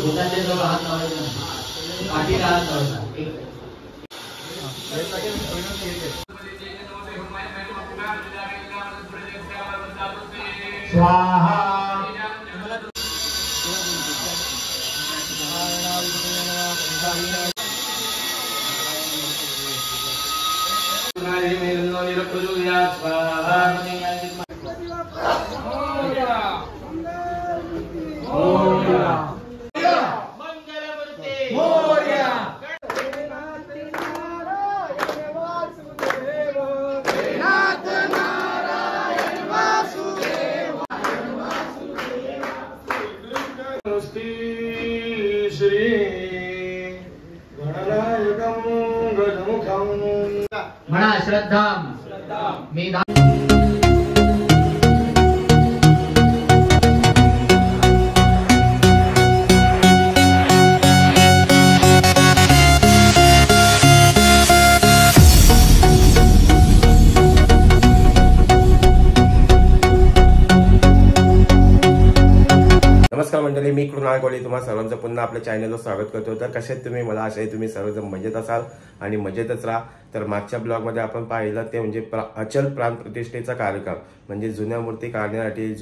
बोटाच्या जवळ हात लावायचा नाही, पाठीला हात लावायचा. स्वाहा. म्हणा श्रद्धाम मी नमस्कार मंडळी, मी कृणाल कोळी तुम्हा सर्वांचं पुन्हा आपल्या चॅनलवर स्वागत करतो. तर कसे तुम्ही? मला आशा आहे तुम्ही सर्वजण मजेत असाल आणि मजेतच राहा. तर मागच्या ब्लॉगमध्ये आपण पाहिलं ते म्हणजे अचल प्राण प्रतिष्ठेचा कार्यक्रम, म्हणजे जुन्या मूर्ती काढण्यासाठी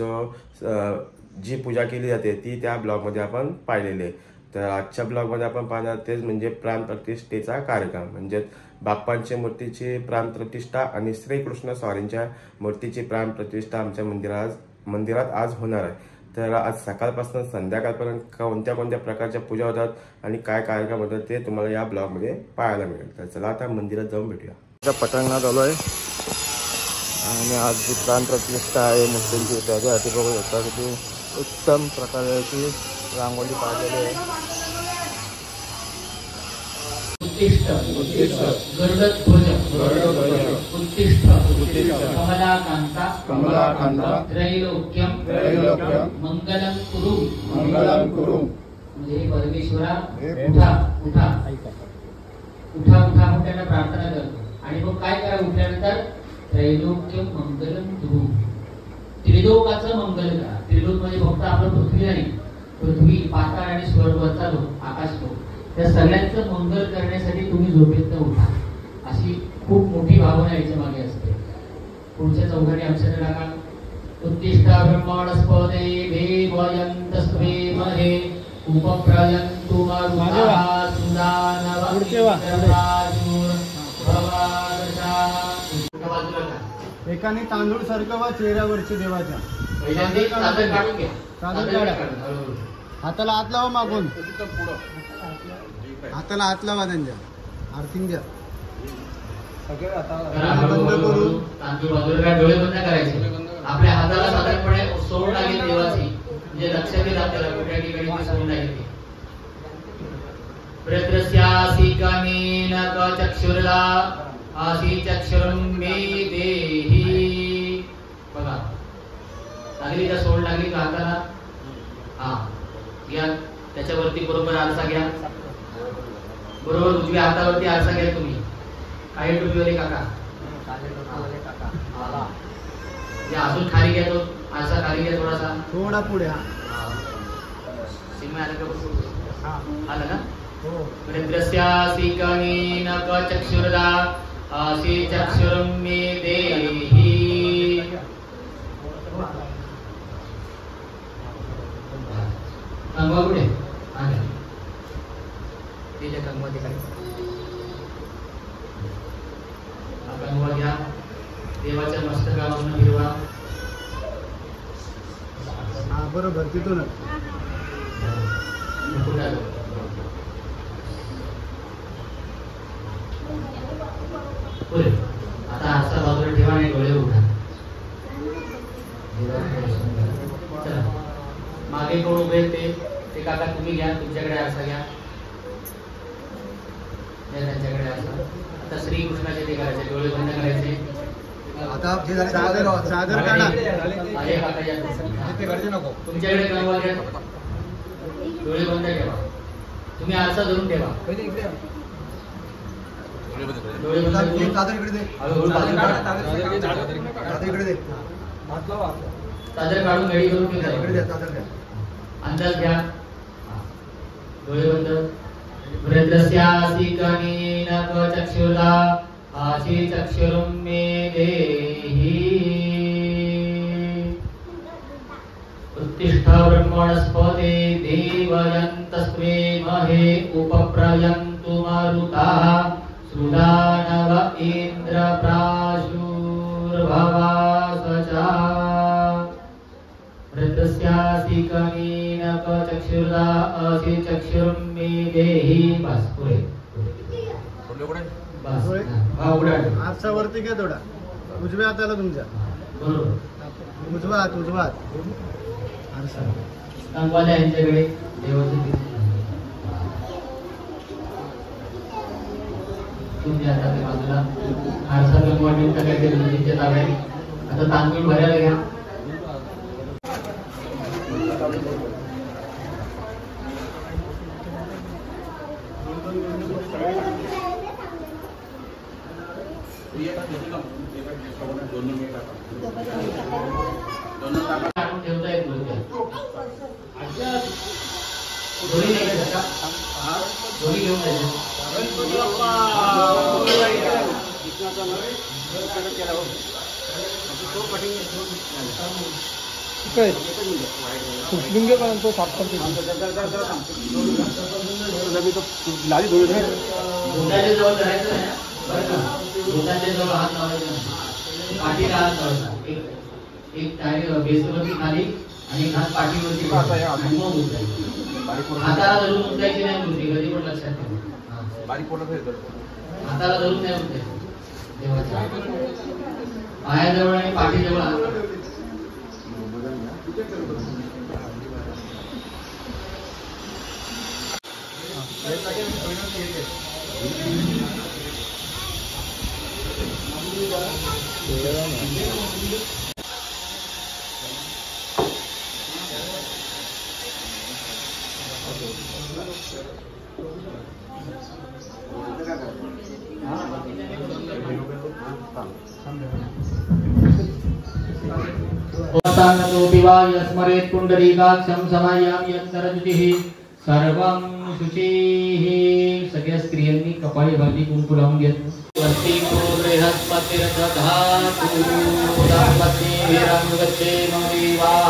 जी पूजा केली जाते ती त्या ब्लॉगमध्ये आपण पाहिलेली आहे. तर आजच्या ब्लॉगमध्ये आपण पाहणार तेच म्हणजे प्राण प्रतिष्ठेचा कार्यक्रम, म्हणजे बाप्पांच्या मूर्तीची प्राण प्रतिष्ठा आणि श्रीकृष्ण स्वारींच्या मूर्तीची प्राण प्रतिष्ठा आमच्या मंदिरात आज होणार आहे. तर आज सकाळपासून संध्याकाळपर्यंत कोणत्या कोणत्या प्रकारच्या पूजा होतात आणि काय कार्यक्रम होतात ते तुम्हाला या ब्लॉगमध्ये पाहायला मिळेल. तर चला आता मंदिरात जाऊन भेटूया. पटांगणात आलो आहे आणि आज जी प्राण प्रतिष्ठा आहे मुस्लिमची त्याच्यासाठी बघू शकता किती उत्तम प्रकारची रांगोळी काढलेली आहे. उत्तिष्ठ गरुडध्वज उत्तिष्ठ कमलाकांता त्रैलोक्यम मंगलम कुरु. म्हणजे परमेश्वरा उठा उठा उठा उठा म्हणून त्यांना प्रार्थना करतो. आणि मग काय करा उठल्यानंतर? त्रैलोक्यम मंगलम कुरु, त्रिलोकाचं मंगल करा. त्रिलोक म्हणजे फक्त आपलं पृथ्वी नाही, पृथ्वी, पाताळ आणि स्वर्ग वरचा लोक, आकाश लोक, त्या सगळ्यांचं मंगल करण्यासाठी तुम्ही झोपेतनं उठा. अशी खूप मोठी भावना याच्या मागे असते. पुढच्या चौघांनी अक्षर टाका. उत्तिष्ठ ब्रह्मणस्पते देवयन्तस्वे महे उपप्रयन्तु मरुतः सुदानवराजूर भवादशाः. एकाने तांदूळ सरकवा चेहऱ्यावरच्या देवाच्या. चादर काढून घ्या. चादर काढा. हाताला हात लावा मागून. हाताला हात लावा त्यांच्या. आरती घ्या. बंद करू. तांदूळ बाजूला डोळे बंद करायचे. आपल्या हाताला साधारणपणे सोड लागेल देवाची, म्हणजे लक्षात येईल आपल्याला कुठल्या ठिकाणी सोड लागेल. प्रत्रस्यासी कामेन चक्षुर्ला आसी चक्षुरं मे देहि. बघा लागली का सोड लागली का हाताला? हा घ्या. त्याच्यावरती बरोबर आरसा घ्या. बरोबर उजव्या हातावरती आरसा घ्या तुम्ही. काही टोपीवाले काका अजून खाली घ्या. तो आरसा खाली घ्या थोडासा, थोडा पुढे. सिंह आलं का? आलं ना? प्रत्रस्यासी कामेन चक्षुर्ला आसी चक्षुरं मे देहि. कंगवा कुठे? तिच्या कंगवा तिकडे. कंगवा घ्या. देवाच्या मस्तकावरून फिरवा. बरोबर तिथून. आता आरसा बाजूला ठेवा आणि डोळे उघडा. मागे कोण उभे ते काका तुम्ही घ्या. तुमच्याकडे आरसा घ्या. त्यांच्याकडे आरसा. आता श्रीकृष्णाचे ते करायचे. डोळे बंद करायचे. आता चादर काढा. तुमच्याकडे कंगवा घ्या. डोळे बंद ठेवा. तुम्ही आरसा धरून ठेवा. डोळे बंद. चादर इकडे दे. चादर काढून घडी करून इकडे द्या. चादर द्या. अंदाज घ्या. डोळे बंद. वृद्धस्यासि कनेन चक्षुर्दा आसि चक्षुरुं मे देहि. उत्तिष्ठ ब्रह्मणस्पते देवयन्तस्मे महे उपप्रयन्तु मारुताः. सुदानव इन्द्र प्राशुर्भवासचा. वृद्धस्यासि कनेन चक्षुर्दा आसि चक्षुरुं मे देहि. बस पुढे बस. हा उघडा. आरसा वरती घ्या थोडा. उजव्या हाताला तुमच्या. बरोबर. उजवा हात उजवा हात. आरसा. सांगवाले यांच्याकडे देवाचं गीत. तुमच्या हाताच्या बाजूला आरसा गंगवाडींचा काहीतरी नदीच्या ताब्यात. आता तांदूळ भरायला घ्या. काढून ठेवता येत नव्हत्या. दोन्ही नाही घ्यायचं का? दोन्ही घेऊन जायचं. तो साफ करते. बोटाच्या जवळ धरायचं नाही बरं का. बोटाच्या जवळ हात लावायचा नाही. पाठीला हात लावायचा. एक टाळी बेसवरती खाली आणि एक हात पाठीवरती आणि मग उचलायचं. हाताला धरून उचलायची नाही मूर्ती कधी पण लक्षात ठेवा. हाताला धरून नाही उचलायचं. देवाच्या पायाजवळ आणि पाठीजवळ हात. स्मरेत् पुंडरीकाक्षं समायामि यत्तरजुतिः सर्वं शुचिः. सगळ्या स्त्रियांनी कपाळी भागी कुंकू लावून घेतलं. वस्ती बृहस्पतिर्दधातु दाम्पत्येभिरं गच्छेम विवाह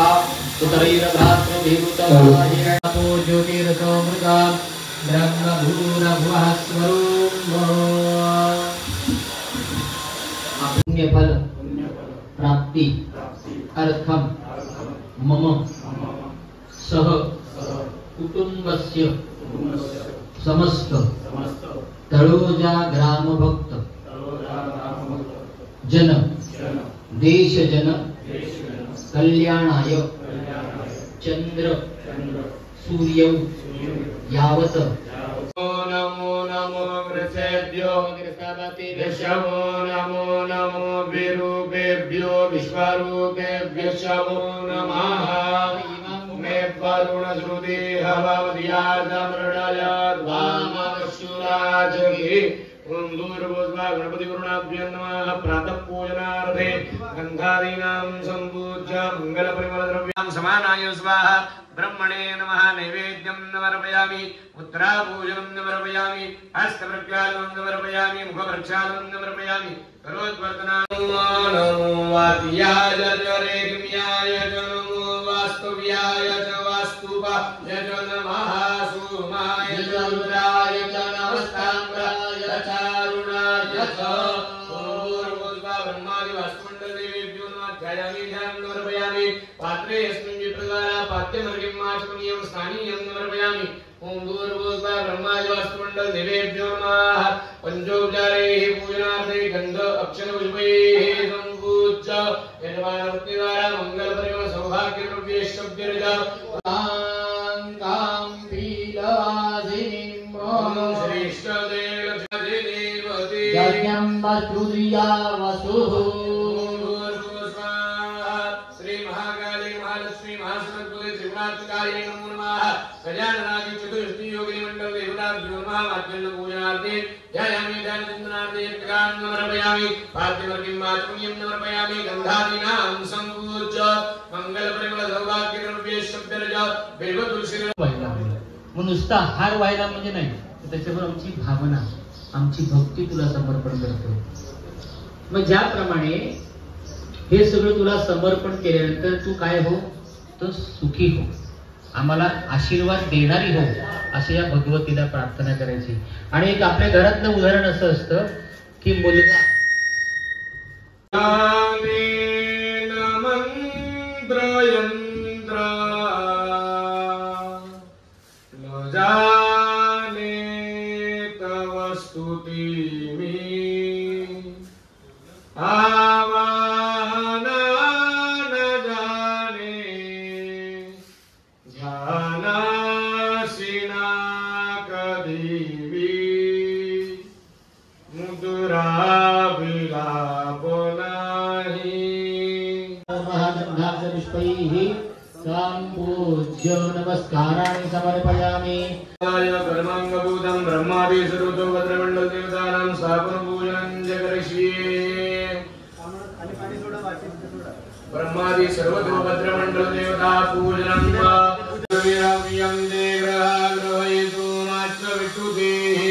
सुतैर्भ्रातृभिरुतमाहिरणो ज्योतिरसोऽमृता ब्रह्मभूरभुवः स्वरूपः. पुण्यफल प्राप्ति अर्थम मम सह कुटुंबस्य समस्त तळोजा ग्राम भक्त जन देश जन कल्याणाय चंद्र सूर्य यावत. नमो नमो वृषेभ्यो ऋषभो नमो नमो विरूपेभ्यो विश्वरूपेभ्यो नमः. मे वरुण श्रुति हवमृडयाद्वामशूराजगे. दूर्भोज्वा गणपति गुरुणाभ्यो नमः. प्रातः पूजनार्थे गन्धादीनां सम्पूज्य मङ्गलपरिमलद्रव्यां समानाय स्वाहा. ब्रह्मणे नमः. नैवेद्यं समर्पयामि. उत्तरापूजनं समर्पयामि. हस्तप्रक्षालनं समर्पयामि. मुखप्रक्षालनं समर्पयामि. करोद्वर्तनाय नमो वाद्याय च रेग्म्याय च नमो वास्तव्याय च वास्तुपाय च नमः. सूमाय च रुद्राय च नमस्ताम्राय च अरुणाय च. पूर्वोद्वा ब्रह्मादि वास्तुमण्डलदेवेभ्यो नमः. ध्यायामि ध्यानं समर्पयामि. पात्रे अस्मिन् विप्रद्वारा पाद्यमर्घ्यम् आचमनीयं स्नानीयं समर्पयामि. ओम दूर्भोज्वा ब्रह्मादि वास्तुमण्डलदेवेभ्यो नमः. पंचोपचारैः पूजनार्थे गन्ध अक्षर पुष्पैः सम्पूज्य यजमानवृत्तिद्वारा मङ्गलपरिमल सौभाग्यद्रव्यैश्वर्यजा कां पीलवासिनीं श्रेष्ठदेवदेवते यज्ञं वसुरिया वसुः. श्री महाकाली महालक्ष्मी महासरस्वती त्रिपुरात्मकायै नमो नमः. गजाननादि चतुष्टि योगिनी मंडल देवताभ्यो नमः. माध्यन्न पूजनार्थे ध्यायामि ध्यानचिन्तनार्थे यज्ञान् समर्पयामि. पाद्यमर्घ्यम् आचमनीयं समर्पयामि. गन्धादीनां सम्पूज्य मङ्गलपरिमल सौभाग्यद्रव्यैश्वर्यजा बिल्वतुलसी. मग नुसता हार व्हायला म्हणजे नाही, तर त्याच्यावर आमची भावना, आमची भक्ती तुला समर्पण करतो. मग ज्याप्रमाणे हे सगळं तुला समर्पण केल्यानंतर तू काय हो, तर सुखी हो, आम्हाला आशीर्वाद देणारी हो, अशी या भगवतीला प्रार्थना करायची. आणि एक आपल्या घरातलं उदाहरण असं असतं की मुलगा नमस्काराणि समर्पयामि. कर्मांगभूतं ब्रह्मादि सर्वतो भद्रमंडल देवतानां स्थापन पूजनं च करिष्ये. ब्रह्मादि सर्वतो भद्रमंडल देवता पूजनं द्रव्यं देवग्रहयतु मात्र विष्णुदेः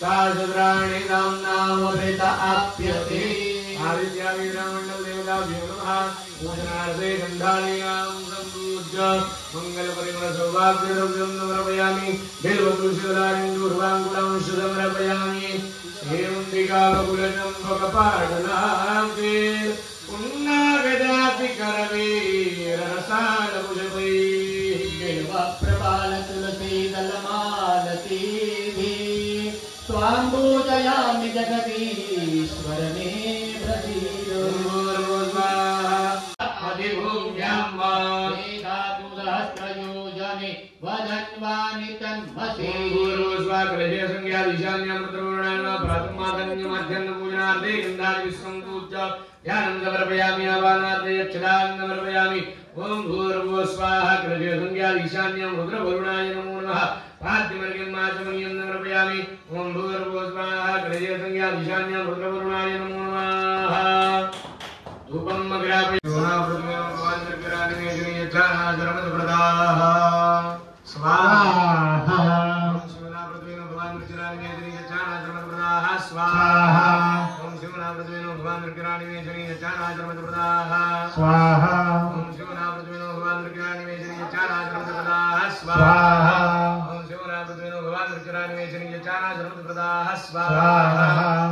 सहस्राणि नाम प्रेत आप्यते. आदित्य वीरमंडल देवता नमः. पूजनार्थे गंधानीनां मंगल परिमल सौभाग्य द्रव्यं समर्पयामि. बिल्वतुलसीदलानिन्दुर्वाङ्गुलं समर्पयामि. हेमन्तिकाकुलचम्पकपाटलान्ते पुन्नागदापि करवीररसालभुजपैः बिल्वप्रपालतुलसीदलमालतीभिः त्वां पूजयामि जगदीश्वर मे प्रसीदो. ध्यानं समर्पयामि. आवाहनार्थे यक्षदानं समर्पयामि. ओम भूर्भुवः स्वाहा. कृते संज्ञादीशान्यं रुद्रवरुणाय नमो नमः. पाद्यमर्घ्यं माचमनीयं समर्पयामि. ओम भूर्भुवः स्वाहा. कृते संज्ञादीशान्यं रुद्रवरुणाय नमो नमः. धूपं मग्रापयामि. स्वाहा. ओम शिवनाप्रद्वेनो भगवान कृष्णानि मे शनि यच्छानाचरमत प्रदाः स्वाहा. ओम शिवनाप्रद्वेनो भगवान कृष्णानि मे शनि यच्छानाचरमत प्रदाः स्वाहा. ओम शिवनाप्रद्वेनो भगवान कृष्णानि मे शनि यच्छानाचरमत प्रदाः स्वाहा.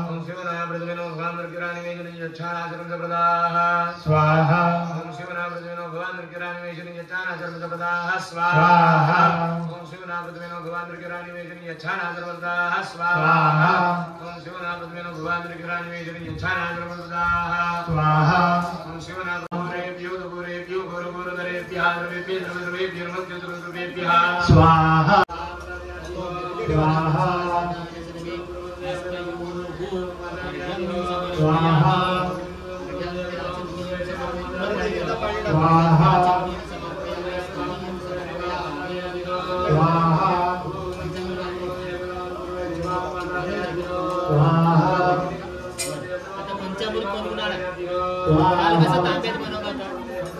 ओम शिवनाप्रद्वेनो भगवान कृष्णानि मे शनि यच्छानाचरमत प्रदाः स्वाहा. ओम शिवनाप्रद्वेनो भगवान कृष्णानि मे शनि यच्छानाचरमत प्रदाः स्वाहा. ओम शिवनाप्रद्वेनो भगवान कृष्णानि मे शनि यच्छानाचरमत प्रदाः स्वाहा. ओम शिवनाप्रद्वेनो भगवान कृष्णानि मे शनि यच्छानाचरमत स्वाहा. ओम शिवनाथोरेभ्यो दुरेभ्यो गुरुगुरुधरेभ्यः सर्वेभ्यः सर्वदेवेभ्यो नमः स्वाहा. स्वाहा. स्वाहा. स्वाहा.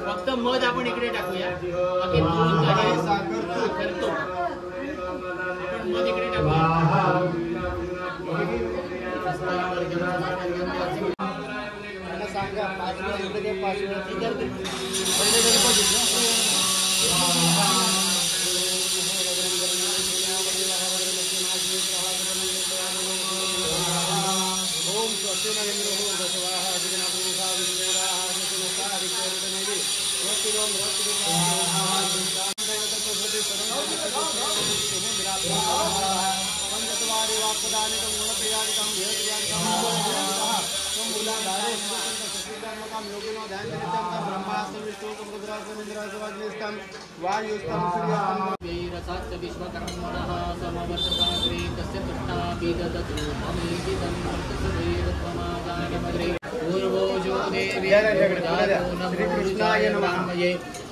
फक्त मध आपण इकडे टाकूया. बाकी दूध करतो मध इकडे टाकूया. सांगा 5 वेळा इकडे 5 वेळा इधर पहिले गणपती. ओम स्वस्तिनरेंद्र हो स्वाहा. विश्वकर्मणः समवर्तताग्रे तस्य कृष्णा विदधतु ममेकिदं वर्तसुरेरत्वमादानमग्रे पूर्वो जो देवी श्रीकृष्णाय नमः.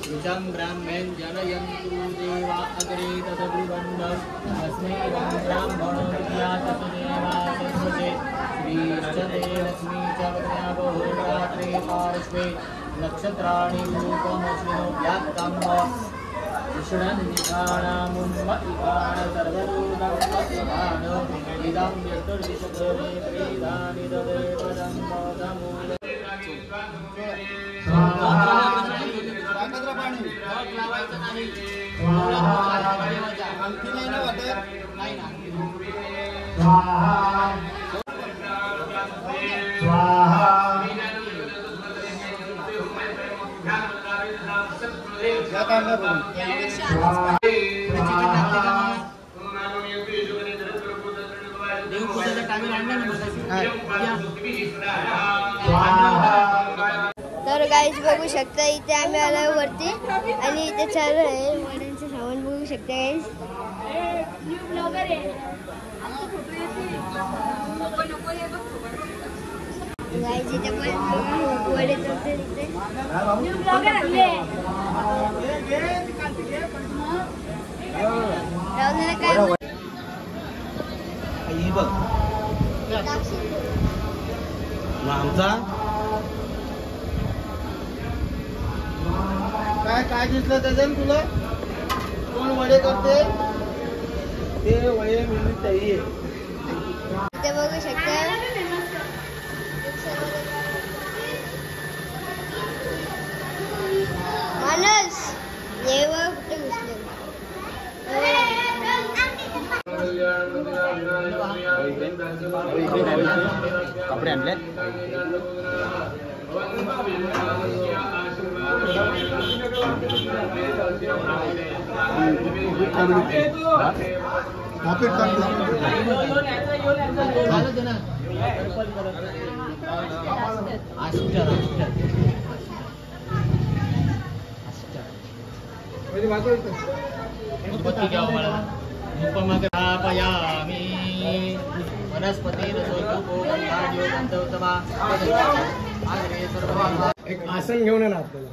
ऋचं ब्राह्मण जनयन्तु देवा अग्रे तदब्रुवन्दं तस्मै ब्राह्मणो विद्यातसुदेवा सर्वसे. श्रीश्चते लक्ष्मी च वदनावहोरात्रे पार्श्वे नक्षत्राणि रूपमश्विनो व्याप्तं तर गाईज बघू शकता इथे आम्ही आलो वरती आणि इथे चालू आहे वड्यांचं सामान बघू शकता गाईज. गाईज इथे पण वडे तळते तिथे. राहुलला काय आमचा काय काय दिसलं त्याच्यानं तुला? कोण वडे करते? ते वडे मिळून ताई ते बघू शकता. मानस येव कुठे घुसले? कपडे आणले एक आसन घेऊन ये ना आपल्याला.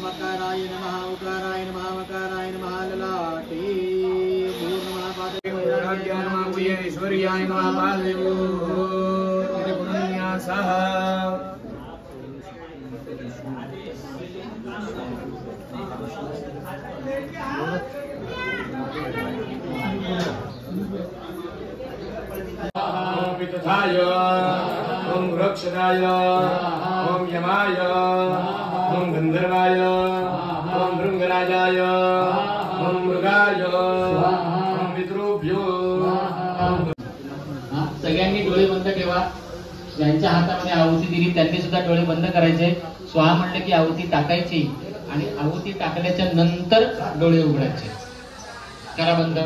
मकाराय नमः उकाराय नमः मकाराय नमः ललाटे पूर्णमापादे नमः ऐश्वर्याय नमः पादेवो पुण्यसः पितथाय ओम वृक्षदाय ओम यमाय ओम गंधर्वाय ओम भृंगराजाय ओम मृगाय ओम पितृभ्यो. सगळ्यांनी डोळे बंद ठेवा. ज्यांच्या हातामध्ये आहुती दिली त्यांनी सुद्धा डोळे बंद करायचे. स्वाहा म्हणलं की आहुती टाकायची आणि आहुती टाकल्याच्या नंतर डोळे उघडायचे. करा बंद.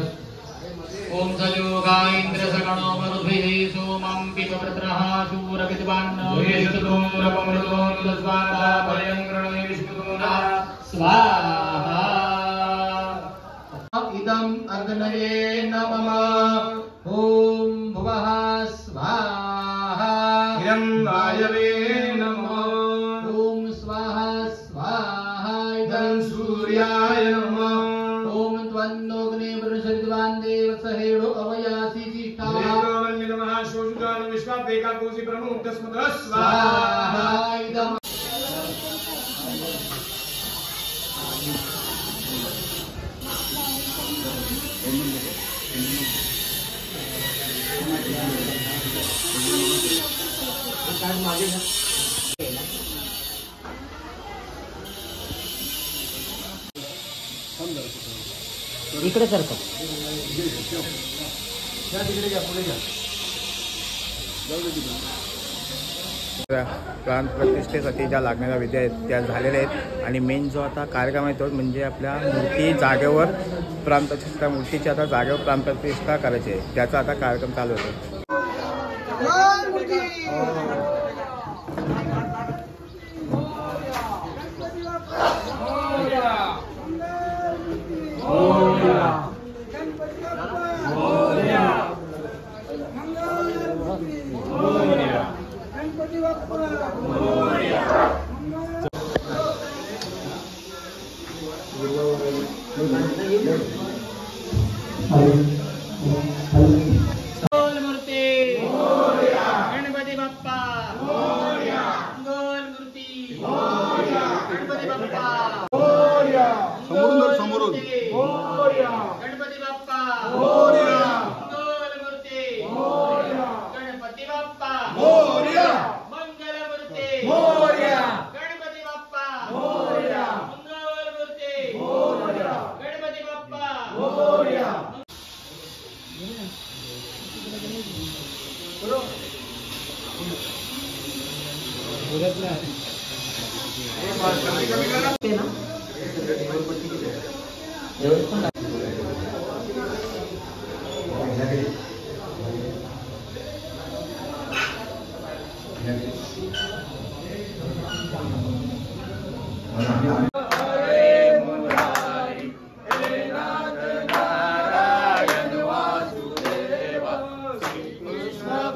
ओम सयोगा इंद्र सगणो मरुद्भिः सोमं पितवृत्रः शूरविद्वान् वेदतोमृपमृतोन्नस्वाहा भयङ्करणे विष्णुतोना स्वाहा. इदं अग्नये नमः. ओम भुवः स्वाहा. इदं वायवे नमः. ओम स्वाहा स्वाहा. इदं सूर्याय नमः. ओम त्वन्नोग्ने वृषद्वान् देवसहेडो अवयासि तिष्ठा. देववल्ली नमः. शोषुकान विश्वापेकाकोसि प्रमुख तस्मतः स्वाहा. स्वाहा. इदं इकडे सरका. प्राण प्रतिष्ठेसाठी ज्या लागणाऱ्या विद्या आहेत त्या झालेल्या आहेत आणि मेन जो आता कार्यक्रम आहे तो म्हणजे आपल्या मूर्ती जागेवर प्राण प्रतिष्ठा, मूर्तीची आता जागेवर प्राण प्रतिष्ठा करायची आहे, त्याचा आता कार्यक्रम चालू होतो. गणपती बाप्पा मंगल मूर्ती गणपती बाप्पा समोरून गणपती बाप्पा मंगल मूर्ती गणपती बाप्पा मंगल मूर्ती गणपती बाप्पा मंगल मूर्ती गणपती बाप्पा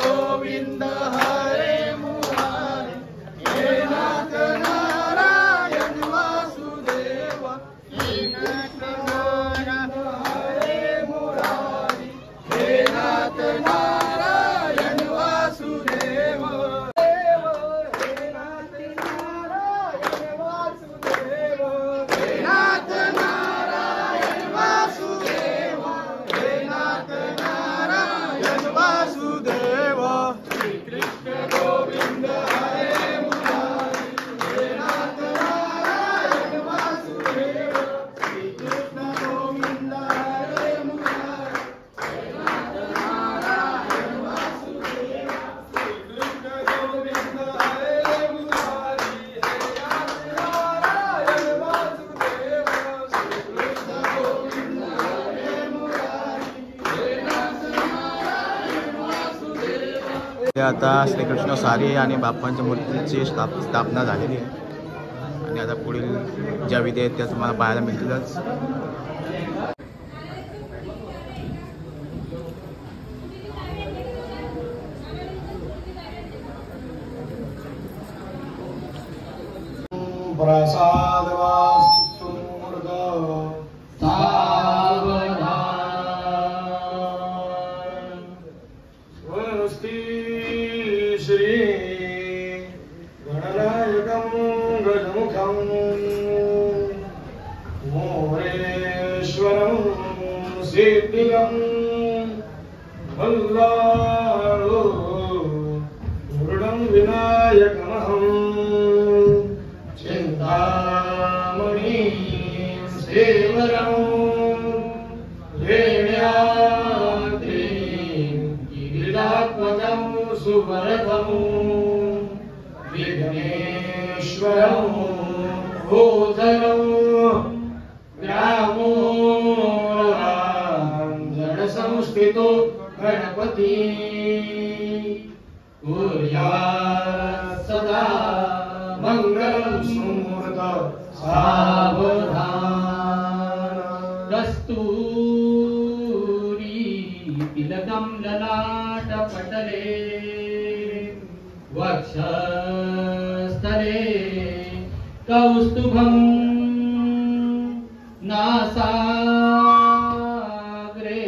गोविंद हरे मुरारी हे नाथ नारायण वासुदेव हे नाथ हरे मुरारी हे नाथ नारायण वासुदेव हे नाथ नारायण वासुदेव हे नाथ नारायण वासुदेव हे नाथ नारायण वासुदेव कृष्ण गोविंद हरे मुरारी हे नाथ नारायण वासुदेव कृष्ण गोविंद हरे मुरारी हे नाथ नारायण वासुदेव कृष्ण गोविंद हरे मुरारी हे नाथ नारायण वासुदेव कृष्ण गोविंद हरे मुरारी हे नाथ नारायण वासुदेव. आता श्रीकृष्ण सारी आणि बाप्पांच्या मूर्तीची स्थापना झालेली आहे आणि आता पुढील ज्या विधी आहेत त्या तुम्हाला पाहायला मिळतीलच. प्रसादवास्तु मूर्ध स्वस्ति श्री गणनायकं गजमुखं मोरेश्वरं सिद्धिगं वल्लारो पूर्णं विनायकमहं चिन्तामणि सेवरं गिरिरात्मजं सुवरदं विघ्नेश्वरं भूधरं ग्रामोराञ्जनसंस्थितो गणपति कुर्यात् सदा मङ्गलं स्मृत सावधान. कस्तूरी तिलकं ललाटपटले वक्षस्थले कौस्तुभं नासाग्रे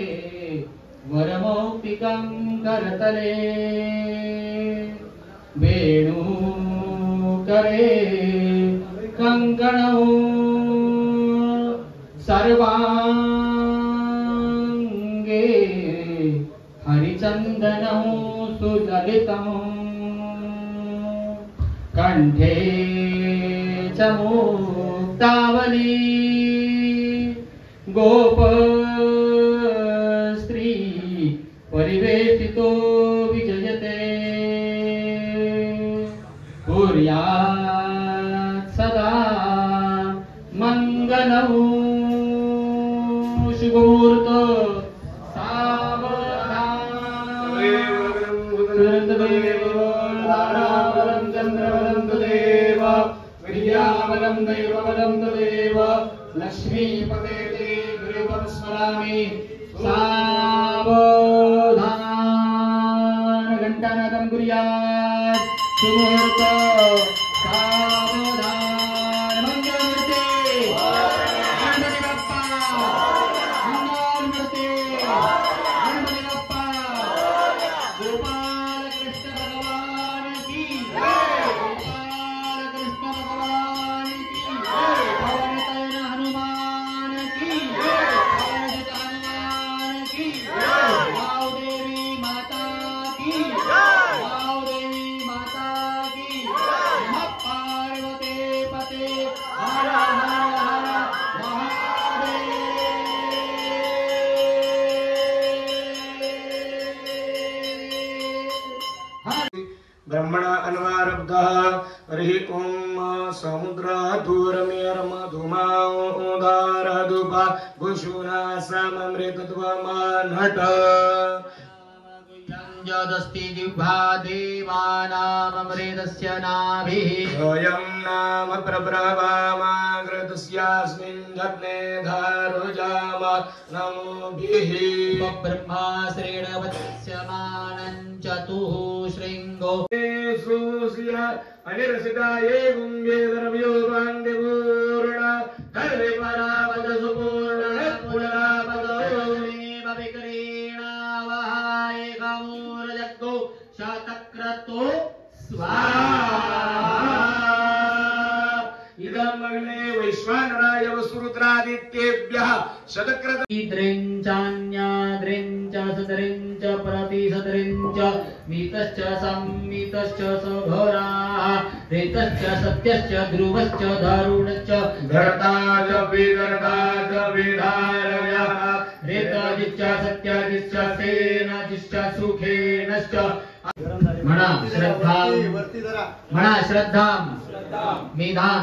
वरमौक्तिकं करतले वेणुकरे कंकणौ सर्वांगे हरिचन्दनौ सुललितं कंठे च मुक्तावली गोपस्त्री परिवेशितो विजयते कुर्यात् सदा मङ्गलं शुभमुहूर्त सावधान चन्द्रवदं तदेव विद्यावदं दैववदं तदेव लक्ष्मीपते गुरुवं स्मरामि सावधान घंटानादं कुर्यात् सुमुहूर्त सावधान मंगलमूर्ते गणपति बाप्पा मंगलमूर्ते गणपति बाप्पा गोपाल कृष्ण भगवान की गोपाल कृष्ण भगवान की पवन तनय हनुमान की पवन हनुमान की वाव देवी माता की वाव देवी माता की नमः पार्वते पते हर हर हर महादेव। ब्रह्मण अन्वारब्धः हरिः ॐ समुद्राधूरमेर्मधुमाओदारधुपा भूषुना सममृतत्वमानट यदस्ति जिह्वा देवानाममृतस्य नाभिः स्वयं नाम प्रब्रवामाग्रतस्यास्मिन् जग्ने धारुजाम नमोभिः ब्रह्मा श्रेणवत्स्यमानं चतुः शृङ्गो सूस्य अनिरसिताये गुङ्गे द्रव्यो भाङ्गपूर्ण धर्मे परापद सुपूर्ण पुनरापदो विकरेणावहाय कामूरजग्गो शतक्रतो स्वाहा इदं अग्ने वैश्वानराय वसुरुद्रादित्येभ्यः शतक्रत द्रिञ्चान्याद्रिञ्च सदरिञ्च प्रतिसदरिञ्च मितश्च संमितश्च सघोराः रेतश्च सत्यश्च ध्रुवश्च दारुणश्च धर्ताच विधर्ताच विधारयः रेताजिश्च सत्याजिश्च सेनाजिश्च सुखेनश्च म्हणा श्रद्धां मेधां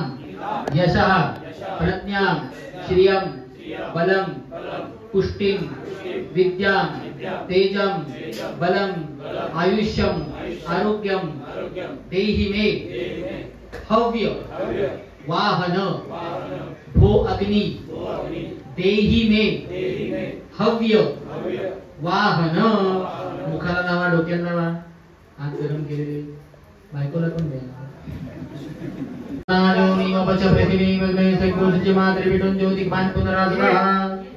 यशः प्रज्ञां श्रियं बलं पुष्टिं विद्यां तेजं बलं आयुष्यं आरोग्यं देहि मे हव्य वाहन भो अग्नि देहि मे हव्य वाहन मुखाला लावा डोक्याला लावा हात गरम केलेले बायकोला पण द्या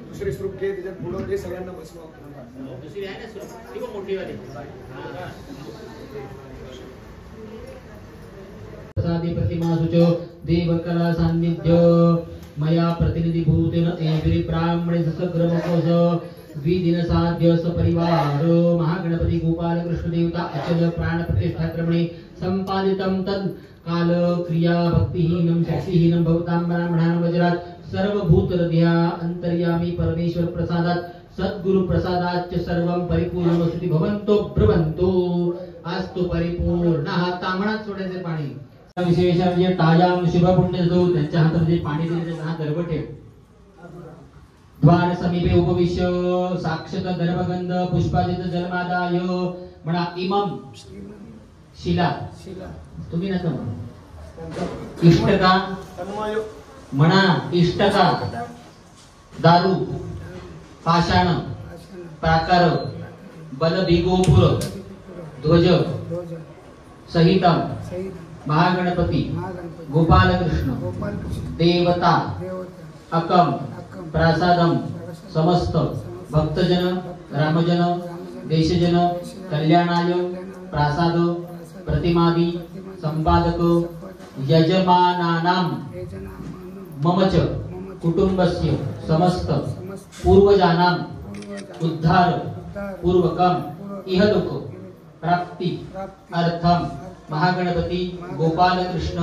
दुसरी श्रुप घे त्याच्यात पुढं ते सगळ्यांना बसवा दुसरी आहे ना ती पण मोठी वाली प्रसादी प्रतिमासुच देवकला सान्निध्य मया प्रतिनिधिभूतेन एवरी ब्राह्मणे सग्रमकोस द्विदिन साध्य सपरिवार महागणपति गोपाल कृष्ण देवता अचल प्राण प्रतिष्ठा क्रमणे संपादितं तद काल क्रिया भक्तिहीनं शक्तिहीनं भवतां ब्राह्मणान् वज्रात् सर्वभूत हृदया अंतर्यामी परमेश्वर प्रसादात् सद्गुरु प्रसादाच्च सर्वं परिपूर्णमस्तु भवन्तो ब्रवन्तो अस्तु परिपूर्णः तांबडात सोडायचे पाणी विशेष म्हणजे ताजाम शुभ पुण्य जो त्यांच्या हातामध्ये पाणी दिले त्याचा हात दर्भ ठेव द्वार समीपे उपविश्य साक्षत दर्भगंध पुष्पादित जलमादाय म्हणा इमम शिला तुम्ही नका इष्टका म्हणा इष्टका दारू पाषाण प्राकार बलभिगोपुर ध्वज सहितम महागणपती गोपाल कृष्ण देवता अकम प्रसादम समस्त भक्तजन रामजन देशजन कल्याणाय प्रसाद प्रतिमादी संपादक यजमानानां ममच कुटुंबस्य समस्त पूर्वजानां उद्धार पूर्वकम इहदुख प्राप्ति अर्थम महागणपति गोपाल कृष्ण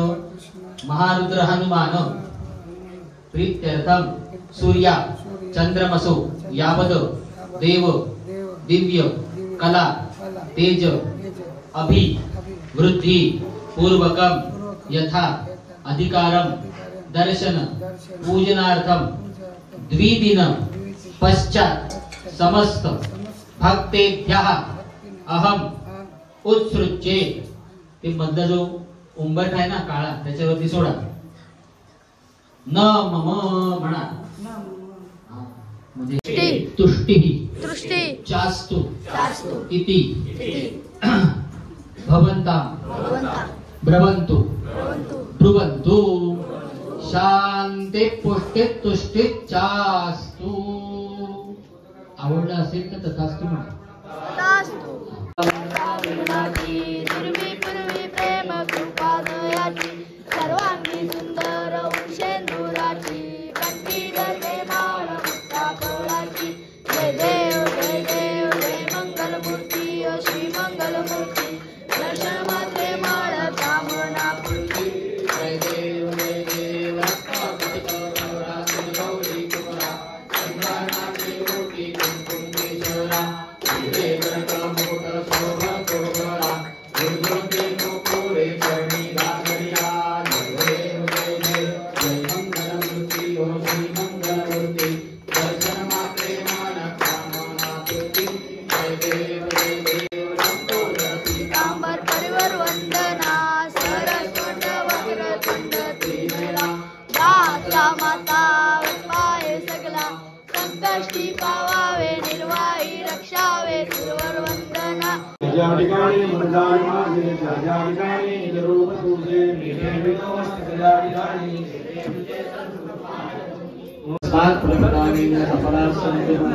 महारुद्र हनुमान प्रीत्यर्थम सूर्या चंद्रमसो यावद देव दिव्य कला तेज अभि वृद्धि पूर्वकम यथा अधिकारम दर्शन पूजनार्थम द्विदिन पश्चात समस्त भक्तेभ्यः अहम उत्सृज्ये ते मधला जो उंबरठ आहे ना काळा त्याच्यावरती सोडा न मम म्हणा म्हणजे तुष्टिः दृष्टी चास्तु शास्तु इति इति भवन्तां भवन्ता ब्रवन्तु भवन्तु ब्रुवन्तु शान्ति पुष्टि तुष्टि चास्तु. आवडलं असेल तर तथास्तु म्हणा. तथास्तु. पूर्वी पूर्वी प्रेम कृपा दयाची सर्वांगी सुंदर उंशेंदुराची कंठी गते माळ मुक्ता कवळाची. जय देव जय देव जय मंगल मूर्ती श्री मंगल मूर्ती दर्शन मात्रे माळ कामना पूर्ती. जय देव जय देव गौरी कुमारा चंद्रनाथी मोठी कुंकुमेश्वरा शोभा शोभरा दुर्गोते मोकोरे चरणी राजरिया. जय देव जय देव जय मंगल मूर्ती ओ श्री मंगल मूर्ती दर्शन मात्रे मान कामना पूर्ती. जय देव जय देव लंबोदरी पीतांबर परिवर वंदना सरस्वत वक्रतुंड त्रिनेला दाता माता उपाय सगला संकष्टी पावावे निर्वाही रक्षावे गुरुवर वंदना. ज्या ठिकाणी मंदार मागे ज्या ठिकाणी निरूप तुझे मिळे नमस्ते त्या ठिकाणी सात प्रकाराने अपराध संपूर्ण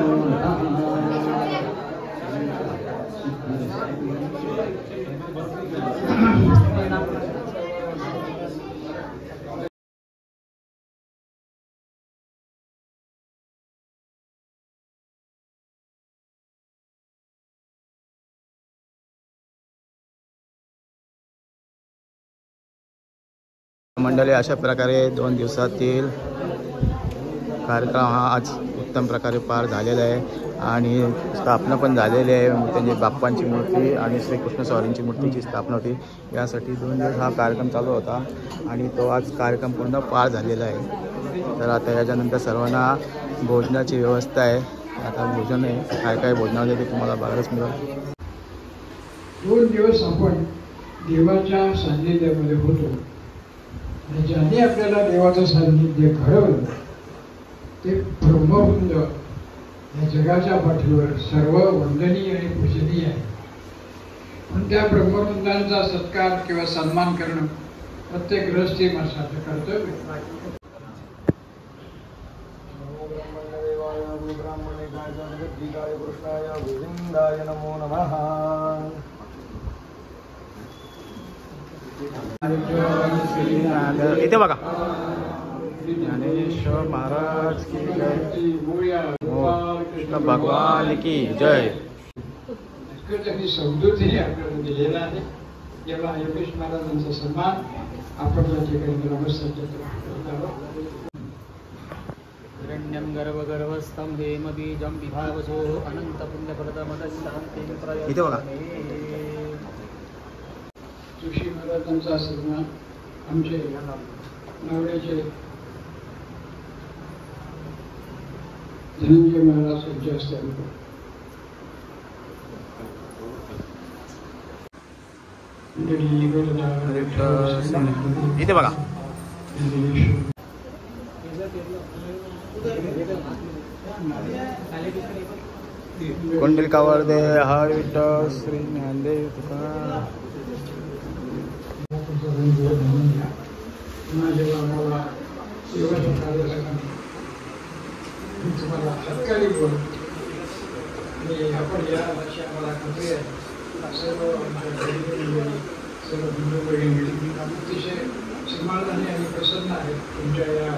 मंडळी अशा प्रकारे 2 दिवसातील कार्यक्रम हा आज उत्तम प्रकारे पार झालेला आहे आणि स्थापना पण झालेली आहे. त्यांची बाप्पांची मूर्ती आणि श्रीकृष्ण स्वामींची मूर्तीची स्थापना होती. यासाठी 2 दिवस हा कार्यक्रम चालू होता आणि तो आज कार्यक्रम पूर्ण पार झालेला आहे. तर आता याच्यानंतर सर्वांना भोजनाची व्यवस्था आहे. आता भोजन आहे, काय काय भोजनामध्ये ते तुम्हाला बघायलाच मिळेल. 2 दिवस आपण देवाच्या सान्निध्यामध्ये होतो आणि ज्याने आपल्याला देवाचं सान्निध्य घडवलं ते ब्रह्मवृंद या जगाच्या पाठीवर सर्व वंदनीय आणि पूजनीय आहे. पण त्या ब्रह्मवृंदांचा सत्कार किंवा सन्मान करणं प्रत्येक गृहस्थी माणसाचं कर्तव्य. नमो नमः. इथे बघा ज्ञानेश्वर महाराज की जय, कृष्ण भगवान की जय. समृद्धीने आपल्याला दिलेला आहे. जेव्हा योगेश महाराजांचा सन्मान आपण या ठिकाणी नमस्कार हिरण्यं गर्भगर्भस्थं हेमबीजं विभावसो अनन्तपुण्यप्रदमदशान्तिं इथे बघा. जोशी महाराजांचा सन्मान आमचे नवऱ्याचे धनंजय महाराज यांच्या हस्ते इथे बघा. कुंडलिकावर दे हर विठ्ठल श्री ज्ञानदेव तुकाराम. तुम्हाला सरकारी बोल आपण या वर्षी आम्हाला खात्री आहे सर्व सर्व हिंदू बहिणी अतिशय समाधानी आणि प्रसन्न आहेत तुमच्या या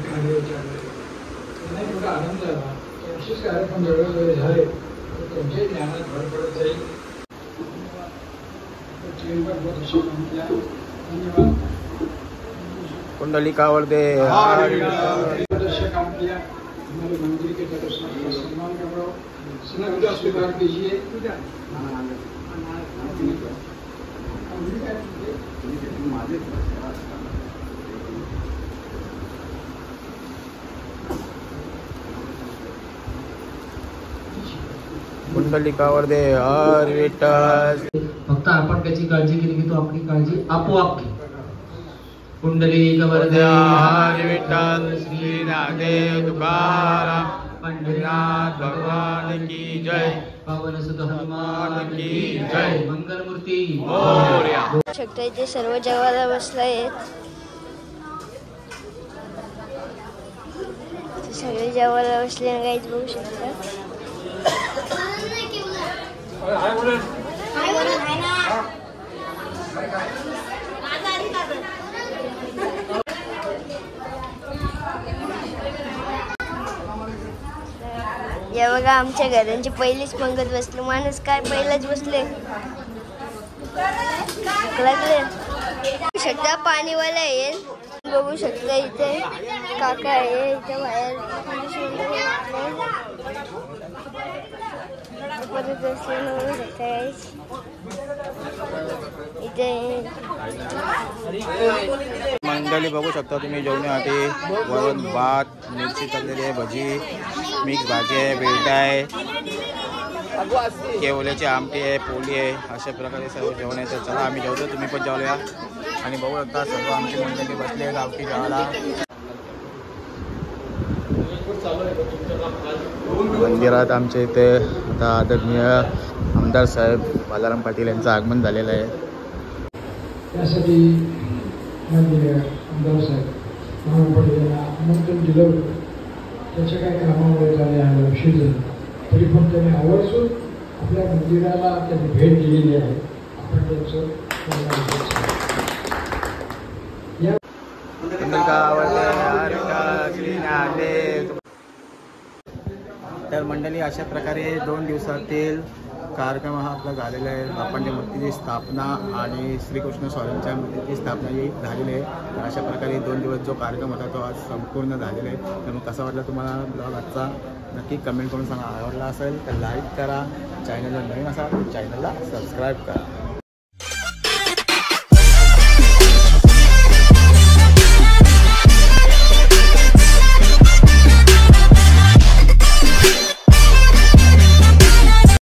कार्याच्या नाही मोठा आनंद झाला. असेच कार्यक्रम वेळोवेळी झाले तर त्यांच्याही ज्ञानात भर पडत जाईल. धन्यवाद. कुंडलिकावर दे काम किया हमारे मंदिर के तरफ से सम्मान करो सुना स्वीकार कीजिए. कुंडलिकावर दे हर विठ्ठल. फक्त आपण त्याची काळजी केली की तो आपली काळजी आपोआप घे. कुंडलिकावर दे हर विठ्ठल श्री ज्ञानदेव तुकाराम पंढरीनाथ भगवान की जय, पवन सुत हनुमान की जय, मंगलमूर्ती मोरया. शकता इथे सर्व जेवायला बसले आहेत. सगळे जेवायला बसले काहीच बघू शकता. या बघा आमच्या घरांची पहिलीच पंगत बसली. माणूस काय पहिलाच बसले. लागले बघू शकता पाणीवाला आहे. बघू शकता इथे काका आहे. इथे बाहेर परत बघू शकता इथे मंडळी बघू शकता तुम्ही जेवणासाठी वरण भात, मिरची तळलेली आहे, भजी, मिक्स भाजी आहे, बेल्ट आहे, केवल्याची आमटी आहे, पोळी आहे. अशा प्रकारे सर्व जेवण आहे. तर चला आम्ही जेवतो, तुम्ही पण जेवूया. आणि बघू शकता सर्व आमची मंडळी बसली आहे गावठी जेवायला. मंदिरात आमच्या इथे आता आदरणीय आमदार साहेब बालाराम पाटील यांचं आगमन झालेलं आहे. त्यासाठी माननीय आमदार साहेब बालाराम पाटील यांना आमंत्रण दिलं होतं. त्याच्या काही कामामुळे त्याने यायला उशीर झाला, तरी पण त्याने आवर्जून आपल्या मंदिराला त्यांनी भेट दिलेली आहे. आपण त्यांचं तर मंडळी अशा प्रकारे 2 दिवसातील कार्यक्रम हा आपला झालेला आहे. बाप्पांच्या मूर्तीची स्थापना आणि श्रीकृष्ण स्वामींच्या मूर्तीची स्थापना ही झालेली आहे. तर अशा प्रकारे 2 दिवस जो कार्यक्रम होता तो आज संपूर्ण झालेला आहे. तर मग कसा वाटला तुम्हाला ब्लॉग आजचा नक्की कमेंट करून सांगा. आवडला असेल तर लाईक करा. चॅनलवर नवीन असाल तर चॅनलला सबस्क्राईब करा.